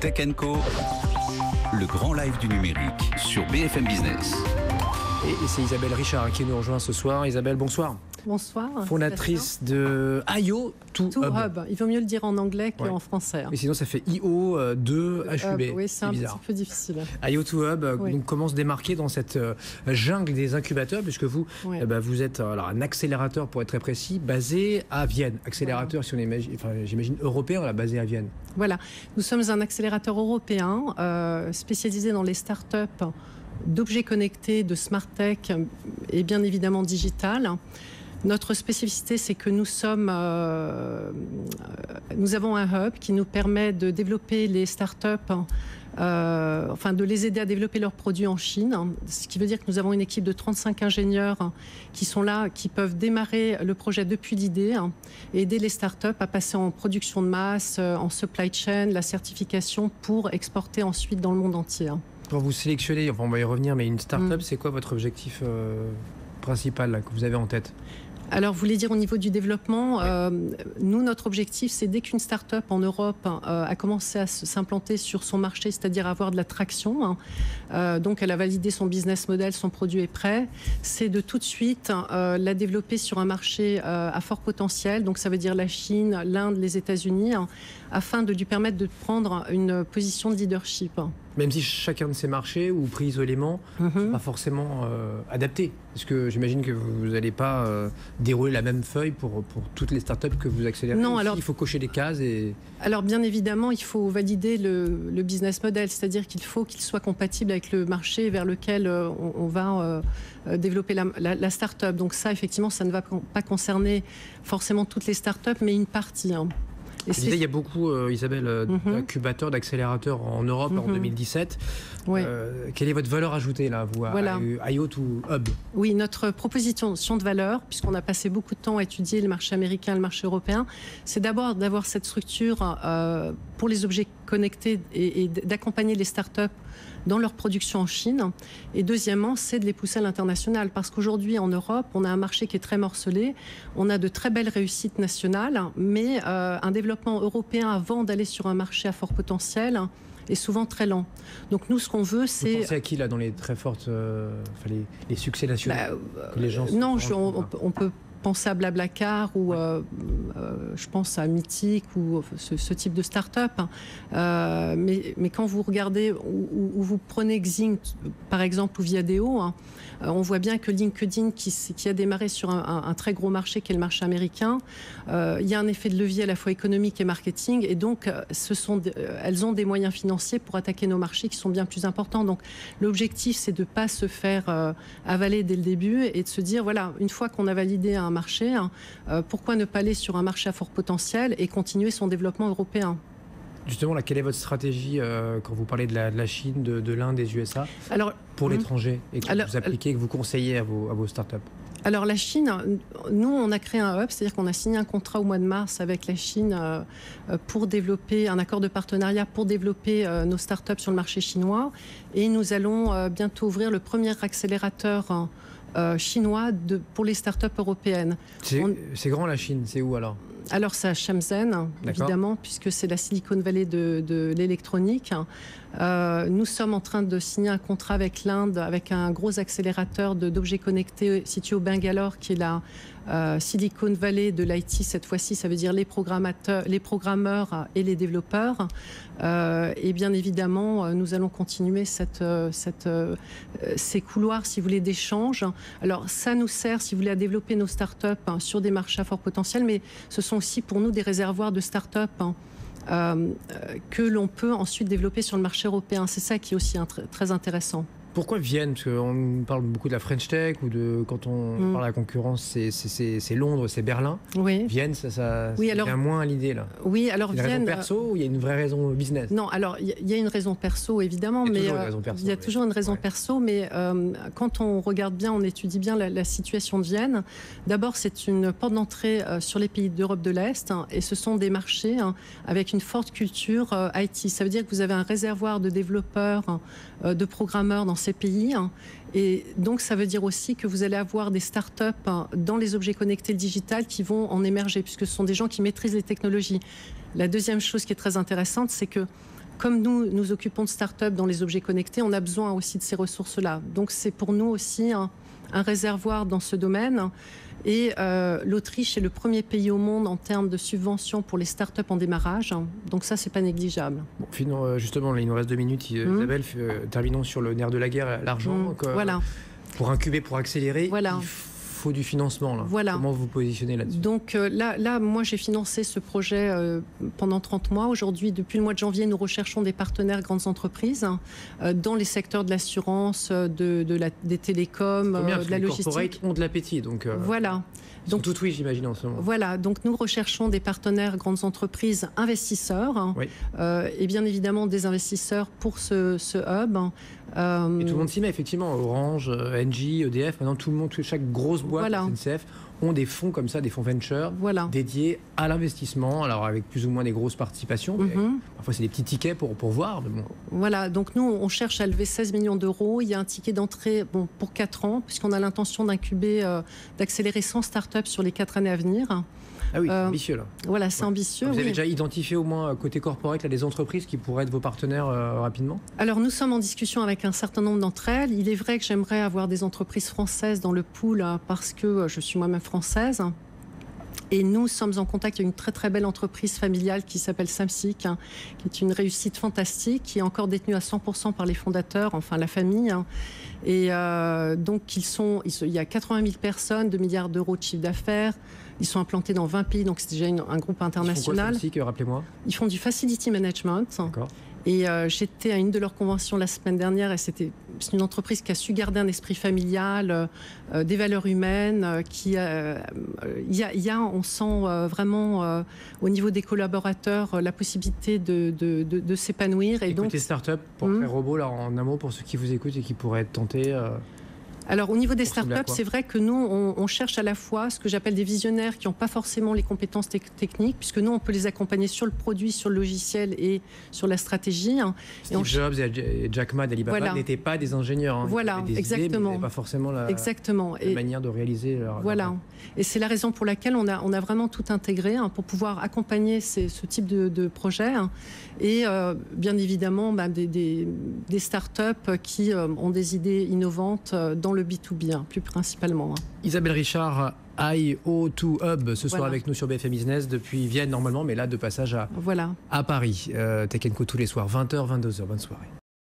Tech Co, le grand live du numérique sur BFM Business. Et c'est Isabelle Richard qui nous rejoint ce soir. Isabelle, bonsoir. Bonsoir. Fondatrice de IO2Hub. Il vaut mieux le dire en anglais qu'en français. Mais sinon, ça fait IO2HUB. Oui, c'est un petit peu difficile. IO2Hub donc, comment se démarquer dans cette jungle des incubateurs, puisque vous, vous êtes un accélérateur, pour être très précis, basé à Vienne. Accélérateur, si on imagine, j'imagine européen, basé à Vienne. Voilà. Nous sommes un accélérateur européen spécialisé dans les startups d'objets connectés, de smart tech et bien évidemment digital. Notre spécificité, c'est que nous avons un hub qui nous permet de développer les startups, de les aider à développer leurs produits en Chine. Ce qui veut dire que nous avons une équipe de 35 ingénieurs qui sont là, qui peuvent démarrer le projet depuis l'idée et aider les startups à passer en production de masse, en supply chain, la certification pour exporter ensuite dans le monde entier. Quand vous sélectionnez, on va y revenir, mais une start-up, c'est quoi votre objectif principal là, que vous avez en tête ? Alors, vous voulez dire au niveau du développement, nous, notre objectif, c'est dès qu'une start-up en Europe a commencé à s'implanter sur son marché, c'est-à-dire avoir de la traction, donc elle a validé son business model, son produit est prêt, c'est de tout de suite la développer sur un marché à fort potentiel, donc ça veut dire la Chine, l'Inde, les États-Unis, afin de lui permettre de prendre une position de leadership. Même si chacun de ces marchés ou pris isolément n'est pas forcément adapté. Parce que j'imagine que vous n'allez pas dérouler la même feuille pour toutes les startups que vous accélérez. Non, alors, il faut cocher des cases. Alors bien évidemment, il faut valider le business model, c'est-à-dire qu'il faut qu'il soit compatible avec le marché vers lequel on va développer la start-up. Donc ça, effectivement, ça ne va pas concerner forcément toutes les startups, mais une partie. Il y a beaucoup, Isabelle, d'incubateurs, d'accélérateurs en Europe en 2017. Quelle est votre valeur ajoutée là, vous, à IO2Hub ? Oui, notre proposition de valeur, puisqu'on a passé beaucoup de temps à étudier le marché américain, le marché européen, c'est d'abord d'avoir cette structure pour les objets connectés et d'accompagner les startups dans leur production en Chine. Et deuxièmement, c'est de les pousser à l'international. Parce qu'aujourd'hui, en Europe, on a un marché qui est très morcelé. On a de très belles réussites nationales, mais un développement européen avant d'aller sur un marché à fort potentiel est souvent très lent. Donc nous, ce qu'on veut, c'est... Vous pensez à qui, là, dans les très fortes... les succès nationaux que les gens Non, on peut penser à Blablacar ou je pense à Mythic ou ce type de start-up. Mais quand vous regardez ou vous prenez Xing, par exemple, ou Viadeo, on voit bien que LinkedIn, qui a démarré sur un très gros marché qui est le marché américain, il y a un effet de levier à la fois économique et marketing, et donc elles ont des moyens financiers pour attaquer nos marchés qui sont bien plus importants. Donc l'objectif, c'est de ne pas se faire avaler dès le début et de se dire, voilà, une fois qu'on a validé un marché, pourquoi ne pas aller sur un marché à fort potentiel et continuer son développement européen ? Justement, quelle est votre stratégie quand vous parlez de la Chine, de l'Inde, des USA, pour l'étranger, et que vous appliquez, que vous conseillez à vos startups ? Alors la Chine, nous on a créé un hub, c'est-à-dire qu'on a signé un contrat au mois de mars avec la Chine pour développer un accord de partenariat pour développer nos startups sur le marché chinois, et nous allons bientôt ouvrir le premier accélérateur chinois pour les startups européennes. C'est grand la Chine, c'est où alors ? Alors c'est à Shenzhen, évidemment, puisque c'est la Silicon Valley de l'électronique. Nous sommes en train de signer un contrat avec l'Inde, avec un gros accélérateur d'objets connectés situé au Bangalore, qui est la Silicon Valley de l'IT. Cette fois-ci, ça veut dire les programmeurs et les développeurs. Et bien évidemment, nous allons continuer ces couloirs, si vous voulez, d'échange. Alors ça nous sert, si vous voulez, à développer nos startups sur des marchés à fort potentiel, mais ce sont aussi pour nous des réservoirs de startups que l'on peut ensuite développer sur le marché européen. C'est ça qui est aussi très intéressant. Pourquoi Vienne ? Parce qu'on parle beaucoup de la French Tech, ou quand on parle de la concurrence, c'est Londres, c'est Berlin. Oui. Vienne, ça vient moins à l'idée là. Oui, alors Vienne. Une raison perso ou il y a une vraie raison business ? Non, alors il y a une raison perso évidemment, mais il y a toujours une raison perso, mais quand on regarde bien, on étudie bien la situation de Vienne. D'abord, c'est une porte d'entrée sur les pays d'Europe de l'Est, et ce sont des marchés avec une forte culture IT. Ça veut dire que vous avez un réservoir de développeurs, de programmeurs dans ces pays. Et donc, ça veut dire aussi que vous allez avoir des startups dans les objets connectés, le digital, qui vont en émerger, puisque ce sont des gens qui maîtrisent les technologies. La deuxième chose qui est très intéressante, c'est que comme nous nous occupons de start-up dans les objets connectés, on a besoin aussi de ces ressources-là. Donc c'est pour nous aussi un réservoir dans ce domaine. Et l'Autriche est le premier pays au monde en termes de subventions pour les start-up en démarrage. Donc ça, c'est pas négligeable. Bon, justement, là, il nous reste 2 minutes. Isabelle, terminons sur le nerf de la guerre, l'argent. Voilà. Pour incuber, pour accélérer, voilà. Il faut du financement. Là. Voilà. Comment vous vous positionnez là-dessus? Donc là, moi, j'ai financé ce projet pendant 30 mois. Aujourd'hui, depuis le mois de janvier, nous recherchons des partenaires grandes entreprises dans les secteurs de l'assurance, des télécoms, de la logistique. Les corporates ont de l'appétit. Donc, voilà. Donc, tout oui, j'imagine, en ce moment. Voilà, donc nous recherchons des partenaires grandes entreprises investisseurs et bien évidemment des investisseurs pour ce hub. Et tout le monde s'y met, effectivement. Orange, Engie, EDF, maintenant tout le monde, chaque grosse boîte, SNCF, ont des fonds comme ça, des fonds venture dédiés à l'investissement, alors avec plus ou moins des grosses participations. Parfois, c'est des petits tickets pour voir. Mais bon. Voilà, donc nous, on cherche à lever 16 millions d'euros. Il y a un ticket d'entrée pour 4 ans, puisqu'on a l'intention d'incuber, d'accélérer 100 startups sur les 4 années à venir. Ah oui, c'est ambitieux là. Voilà, c'est ambitieux. Vous avez déjà identifié au moins côté corporate là, des entreprises qui pourraient être vos partenaires rapidement? Alors nous sommes en discussion avec un certain nombre d'entre elles. Il est vrai que j'aimerais avoir des entreprises françaises dans le pool parce que je suis moi-même française. Et nous sommes en contact avec une très très belle entreprise familiale qui s'appelle Samsic, qui est une réussite fantastique, qui est encore détenue à 100% par les fondateurs, enfin la famille. Et donc il y a 80 000 personnes, 2 milliards d'euros de chiffre d'affaires. Ils sont implantés dans 20 pays, donc c'est déjà un groupe international. Ils font quoi, rappelez-moi? Ils font du facility management. D'accord. Et j'étais à une de leurs conventions la semaine dernière et c'est une entreprise qui a su garder un esprit familial, des valeurs humaines, on sent vraiment au niveau des collaborateurs la possibilité de s'épanouir. Et donc, côté start-up, pour faire robot, là, en un mot, pour ceux qui vous écoutent et qui pourraient être tentés Alors au niveau des startups, c'est vrai que nous, on cherche à la fois ce que j'appelle des visionnaires qui n'ont pas forcément les compétences techniques, puisque nous, on peut les accompagner sur le produit, sur le logiciel et sur la stratégie. Steve Jobs et Jack Ma d'Alibaba n'étaient pas des ingénieurs. Voilà, exactement. Idées, mais ils n'avaient pas forcément la manière de réaliser leur... Voilà. Et c'est la raison pour laquelle on a vraiment tout intégré pour pouvoir accompagner ce type de projet. Et bien évidemment, des startups qui ont des idées innovantes dans le B2B, plus principalement. Isabelle Richard, IO2 Hub, ce soir avec nous sur BFM Business, depuis Vienne normalement, mais là de passage à Paris. Tech & Co tous les soirs, 20h, 22h. Bonne soirée.